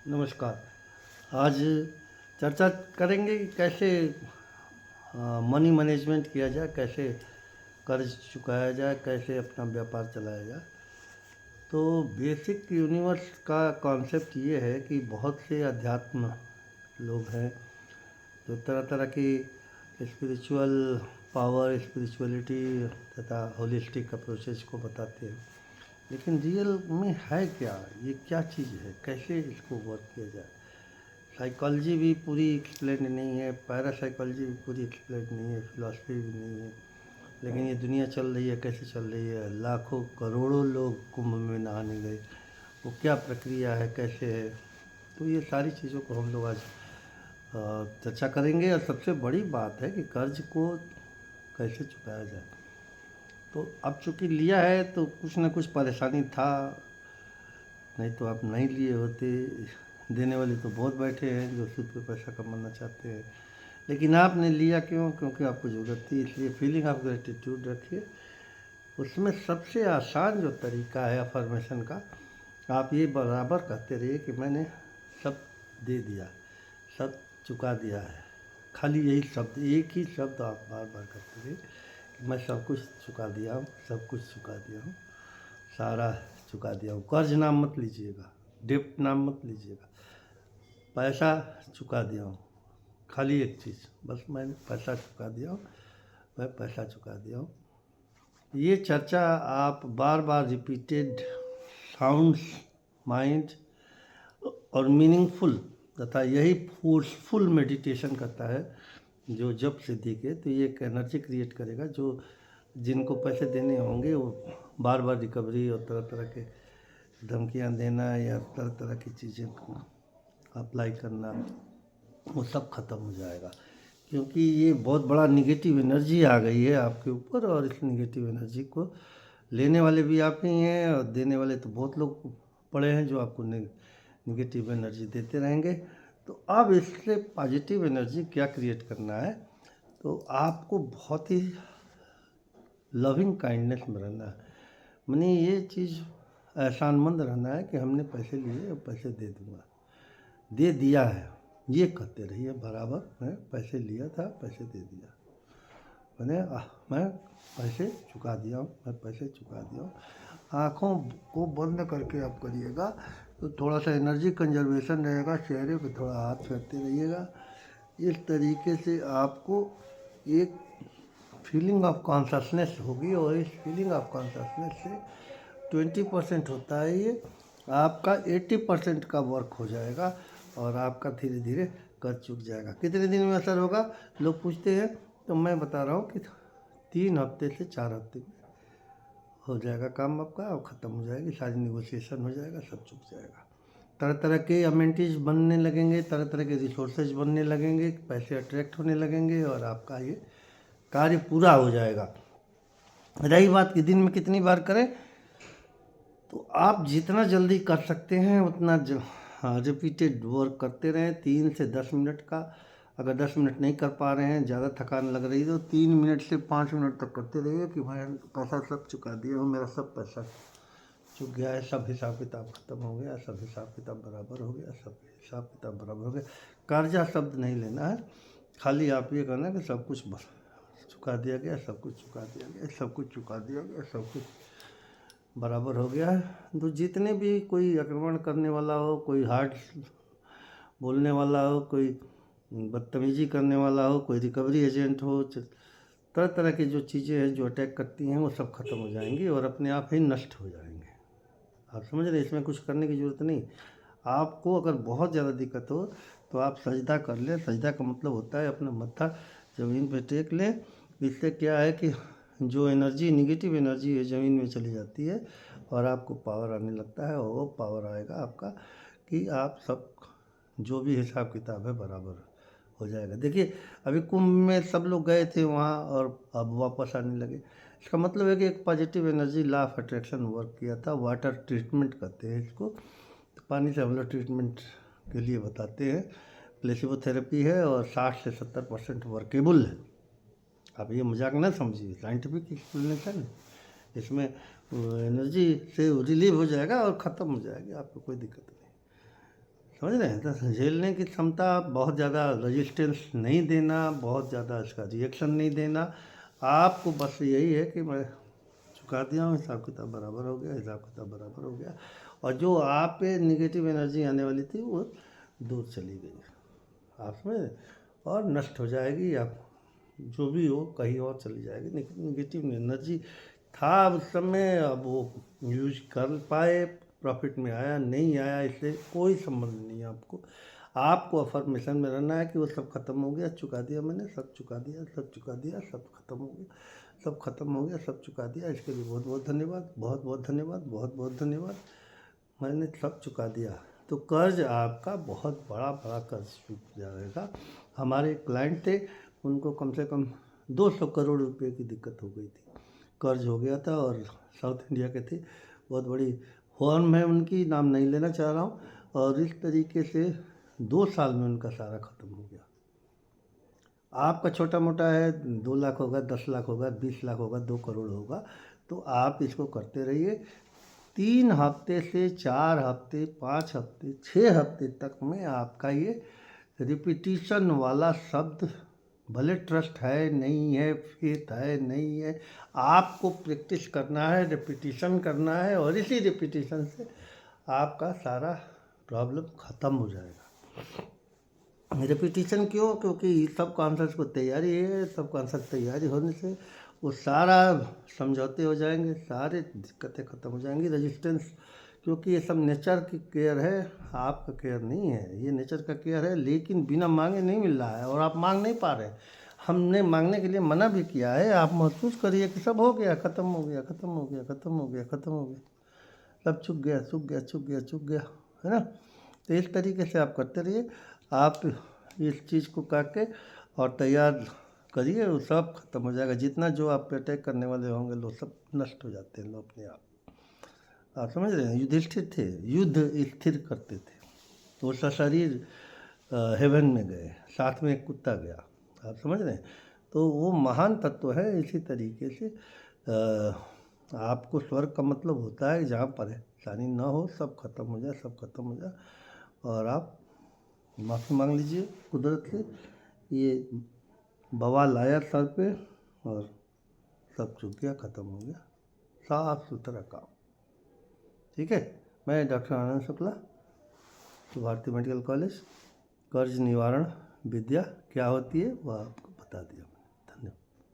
नमस्कार। आज चर्चा करेंगे कि कैसे मनी मैनेजमेंट किया जाए, कैसे कर्ज चुकाया जाए, कैसे अपना व्यापार चलाया जाए। तो बेसिक यूनिवर्स का कॉन्सेप्ट ये है कि बहुत से अध्यात्म लोग हैं जो तरह तरह की स्पिरिचुअल पावर, स्पिरिचुअलिटी तथा होलिस्टिक अप्रोचेज को बताते हैं। लेकिन रियल में है क्या, ये क्या चीज़ है, कैसे इसको वर्क किया जाए। साइकोलॉजी भी पूरी एक्सप्लेन नहीं है, पैरासाइकोलॉजी भी पूरी एक्सप्लेन नहीं है, फिलॉसफी भी नहीं है। लेकिन ये दुनिया चल रही है, कैसे चल रही है, लाखों करोड़ों लोग कुंभ में नहाने गए, वो क्या प्रक्रिया है, कैसे है। तो ये सारी चीज़ों को हम लोग आज चर्चा करेंगे। और सबसे बड़ी बात है कि कर्ज को कैसे चुकाया जाए। तो अब चूँकि लिया है तो कुछ ना कुछ परेशानी था, नहीं तो आप नहीं लिए होते। देने वाले तो बहुत बैठे हैं जो सूद पे पैसा कमाना चाहते हैं, लेकिन आपने लिया क्यों? क्योंकि आपको ज़रूरत थी। इसलिए फीलिंग ऑफ ग्रेटिट्यूड रखिए। उसमें सबसे आसान जो तरीका है अफर्मेशन का, आप ये बराबर कहते रहिए कि मैंने सब दे दिया, सब चुका दिया है। खाली यही शब्द, एक ही शब्द आप बार बार करते रहिए कि मैं सब कुछ चुका दिया हूँ, सब कुछ चुका दिया हूँ, सारा चुका दिया हूँ। कर्ज नाम मत लीजिएगा, डेप्ट नाम मत लीजिएगा, पैसा चुका दिया हूँ। खाली एक चीज़, बस मैंने पैसा चुका दिया हूँ, मैं पैसा चुका दिया हूँ। ये चर्चा आप बार बार रिपीटेड साउंड्स माइंड और मीनिंगफुल तथा यही फोर्सफुल मेडिटेशन करता है जो जप सिद्धि के। तो ये एक एनर्जी क्रिएट करेगा जो जिनको पैसे देने होंगे वो बार बार रिकवरी और तरह तरह के धमकियाँ देना या तरह तरह की चीज़ें को अप्लाई करना, वो सब खत्म हो जाएगा। क्योंकि ये बहुत बड़ा निगेटिव एनर्जी आ गई है आपके ऊपर, और इस निगेटिव एनर्जी को लेने वाले भी आप ही हैं और देने वाले तो बहुत लोग पड़े हैं जो आपको निगेटिव एनर्जी देते रहेंगे। तो अब इससे पॉजिटिव एनर्जी क्या क्रिएट करना है, तो आपको बहुत ही लविंग काइंडनेस में रहना है। माने ये चीज़ एहसानमंद रहना है कि हमने पैसे लिए और पैसे दे दूँगा, दे दिया है, ये कहते रहिए बराबर। मैं पैसे लिया था, पैसे दे दिया, मैं पैसे चुका दिया हूँ, मैं पैसे चुका दिया हूँ। आँखों को बंद करके आप करिएगा तो थोड़ा सा एनर्जी कंजर्वेशन रहेगा। चेहरे पे थोड़ा हाथ फेरते रहिएगा। इस तरीके से आपको एक फीलिंग ऑफ कॉन्शसनेस होगी, और इस फीलिंग ऑफ कॉन्शसनेस से 20% होता है ये, आपका 80% का वर्क हो जाएगा और आपका धीरे धीरे कर्ज चुक जाएगा। कितने दिन में असर होगा लोग पूछते हैं, तो मैं बता रहा हूँ कि 3 हफ्ते से 4 हफ्ते में हो जाएगा काम आपका, और ख़त्म हो जाएगी सारी निगोशिएशन, हो जाएगा, सब चुक जाएगा। तरह तरह के अमेनिटीज़ बनने लगेंगे, तरह तरह के रिसोर्सेज बनने लगेंगे, पैसे अट्रैक्ट होने लगेंगे और आपका ये कार्य पूरा हो जाएगा। रही बात कि दिन में कितनी बार करें, तो आप जितना जल्दी कर सकते हैं उतना रिपीटेड वर्क करते रहें 3 से 10 मिनट का। अगर 10 मिनट नहीं कर पा रहे हैं, ज़्यादा थकान लग रही है, तो 3 मिनट से 5 मिनट तक करते रहिए कि मैं पैसा सब चुका दिया हूँ, मेरा सब पैसा चुक गया है, सब हिसाब किताब ख़त्म हो गया, सब हिसाब किताब बराबर हो गया, सब हिसाब किताब बराबर हो गया। कर्जा शब्द नहीं लेना है, खाली आप ये कहना है कि सब कुछ चुका दिया गया, सब कुछ चुका दिया गया, सब कुछ चुका दिया गया, सब कुछ बराबर हो गया है। तो जितने भी कोई आक्रमण करने वाला हो, कोई हार्ड बोलने वाला हो, कोई बदतमीजी करने वाला हो, कोई रिकवरी एजेंट हो, तरह तरह की जो चीज़ें हैं जो अटैक करती हैं वो सब खत्म हो जाएंगी और अपने आप ही नष्ट हो जाएंगे। आप समझ रहे हैं, इसमें कुछ करने की ज़रूरत नहीं। आपको अगर बहुत ज़्यादा दिक्कत हो तो आप सजदा कर लें। सजदा का मतलब होता है अपना मत्था ज़मीन पे टेक लें। इससे क्या है कि जो एनर्जी, निगेटिव एनर्जी है, ज़मीन में चली जाती है और आपको पावर आने लगता है, और वो पावर आएगा आपका कि आप सब जो भी हिसाब किताब है बराबर हो जाएगा। देखिए, अभी कुंभ में सब लोग गए थे वहाँ और अब वापस आने लगे। इसका मतलब है कि एक positive energy, law of attraction work किया था। वाटर ट्रीटमेंट कहते हैं इसको। तो पानी से हम लोग ट्रीटमेंट के लिए बताते हैं। प्लेसिबो थेरेपी है और 60 से 70% वर्केबल है। आप ये मजाक ना समझिए, साइंटिफिक एक्सप्लेनेशन है। इसमें एनर्जी से रिलीव हो जाएगा और ख़त्म हो जाएगी, आपको कोई दिक्कत नहीं। समझ रहे हैं? तो झेलने की क्षमता, बहुत ज़्यादा रेजिस्टेंस नहीं देना, बहुत ज़्यादा इसका रिएक्शन नहीं देना। आपको बस यही है कि मैं चुका दिया हूँ, हिसाब किताब बराबर हो गया, हिसाब किताब बराबर हो गया, और जो आप पे निगेटिव एनर्जी आने वाली थी वो दूर चली गई, आप समझ रहे? और नष्ट हो जाएगी, आप जो भी हो कहीं और चली जाएगी। निगेटिव एनर्जी था उस समय, अब वो यूज कर पाए, प्रॉफिट में आया नहीं आया, इससे कोई संबंध नहीं है आपको। आपको अफर्मेशन में रहना है कि वो सब खत्म हो गया, चुका दिया मैंने, सब चुका दिया, सब चुका दिया, सब खत्म हो गया, सब खत्म हो गया, सब चुका दिया। इसके लिए बहुत बहुत धन्यवाद, बहुत बहुत धन्यवाद, बहुत बहुत धन्यवाद। मैंने सब चुका दिया। तो कर्ज आपका बहुत बड़ा बड़ा कर्ज चुक जाएगा। हमारे एक क्लाइंट थे, उनको कम से कम 200 करोड़ रुपए की दिक्कत हो गई थी, कर्ज हो गया था, और साउथ इंडिया के थे, बहुत बड़ी फर्म है उनकी, नाम नहीं लेना चाह रहा हूँ। और इस तरीके से 2 साल में उनका सारा ख़त्म हो गया। आपका छोटा मोटा है, 2 लाख होगा, 10 लाख होगा, 20 लाख होगा, 2 करोड़ होगा, तो आप इसको करते रहिए। 3 हफ्ते से 4 हफ्ते, 5 हफ्ते, 6 हफ्ते तक में आपका ये रिपीटिशन वाला शब्द, भले ट्रस्ट है नहीं है, फेथ है नहीं है, आपको प्रैक्टिस करना है, रिपीटिशन करना है, और इसी रिपीटिशन से आपका सारा प्रॉब्लम ख़त्म हो जाएगा। रिपीटिशन क्यों? क्योंकि सब कॉन्सेप्ट को तैयारी है, सब कॉन्सेप्ट तैयारी होने से वो सारा समझौते हो जाएंगे, सारे दिक्कतें ख़त्म हो जाएंगी। रेजिस्टेंस, क्योंकि ये सब नेचर की केयर है, आपका केयर नहीं है, ये नेचर का केयर है, लेकिन बिना मांगे नहीं मिल रहा है, और आप मांग नहीं पा रहे। हमने मांगने के लिए मना भी किया है, आप महसूस करिए कि सब हो गया, ख़त्म हो गया, ख़त्म हो गया, ख़त्म हो गया, ख़त्म हो गया, सब चुक गया, चुक गया, चुक गया, चुक गया, है ना? तो इस तरीके से आप करते रहिए। आप इस चीज़ को करके और तैयार करिए, वो सब खत्म हो जाएगा। जितना जो आप पे अटैक करने वाले होंगे, लोग सब नष्ट हो जाते हैं, लोग अपने आप समझ रहे हैं? युधिष्ठिर थे, युद्ध स्थिर करते थे, तो उसका शरीर हेवन में गए, साथ में एक कुत्ता गया, आप समझ रहे हैं? तो वो महान तत्व है। इसी तरीके से आपको स्वर्ग का मतलब होता है जहाँ परेशानी ना हो, सब खत्म हो जाए, सब खत्म हो जाए, और आप माफ़ी मांग लीजिए कुदरत से, ये बवाल आया सर पे और सब चुक गया, ख़त्म हो गया, साफ सुथरा काम। ठीक है? मैं डॉक्टर आनंद शुक्ला, भारतीय मेडिकल कॉलेज, कर्ज निवारण विद्या क्या होती है वह आपको बता दिया।